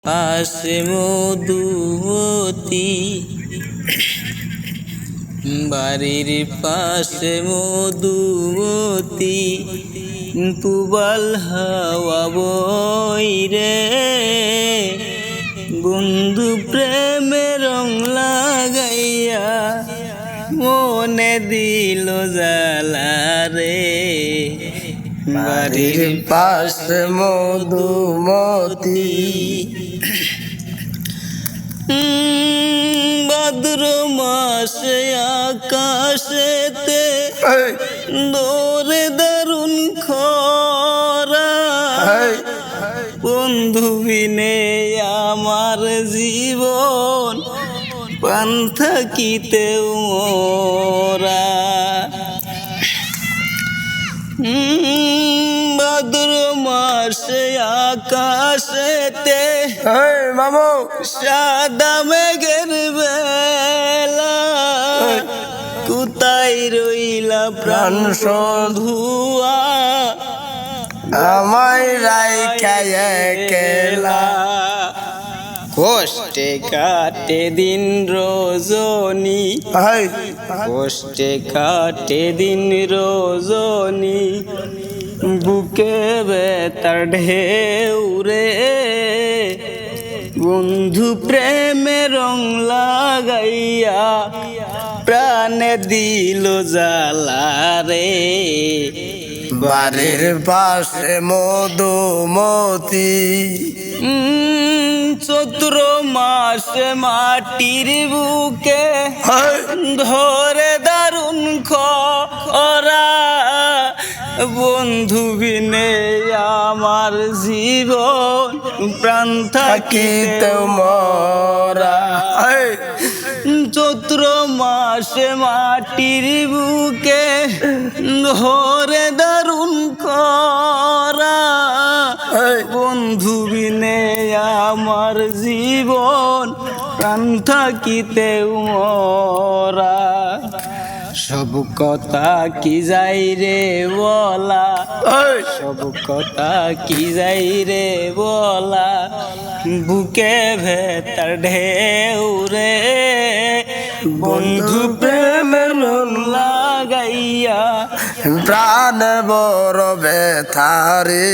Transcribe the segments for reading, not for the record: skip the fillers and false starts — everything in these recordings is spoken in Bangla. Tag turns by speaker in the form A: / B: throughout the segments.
A: পাশে মধুমতি, বাড়ির পাশে মধুমতি, পুবাল হাওয়া বইরে বন্ধু প্রেমে রং লাগাইয়া মনে দিল জ্বালা রে।
B: বাড়ির পাশে মধুমতি,
A: ভাদ্র মাসে আকাশেতে দোরে দারুণ খরা, বন্ধু বিনে আমার জীবন পান থাকিতেও মোরা। ভাদ্র মাসে আকাশেতে
B: মামু
A: সাদা মেঘের বেলা, কোথায় রইলা প্রাণ সধুয়া,
B: আমায় রাইখায় একলা।
A: কষ্টে কাটে দিন রজনী, কষ্টে কাটে দিন রজনী, বুকে বেতার ঢেউ রে বন্ধু প্রেমে রং লাগাইয়া প্রাণে দিল জ্বালা রে।
B: বাড়ির পাশে মধুমতি,
A: চৈত্র মাসে মাটির বুকে ধরে দারুণ খরা, বন্ধু বিনে আমার জীবন প্রাণ থাকিতে
B: মরা।
A: চৈত্র মাসে মাটির বুকে ধরে দারুণ খরা, বন্ধু বিনে আমার জীবন প্রাণ থাকিতে মরা। সব কথা কি যাই রে বলা, সব কথা কি যাই রে বলা, বুকে ভেতর ঢেউ রে বন্ধু প্রেমের মন লাগাইয়া
B: প্রাণ বড় ব্যথারে।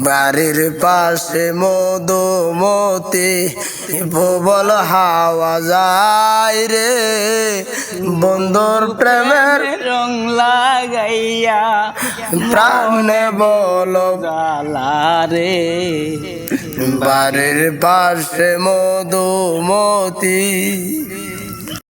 B: বাড়ির পাশে মধুমতি, প্রবল হাওয়া যায় রে বন্ধুর প্রেমের
A: রং লাগাইয়া
B: প্রাণ বল
A: জ্বালা রে।
B: বাড়ির পাশে মধুমতি।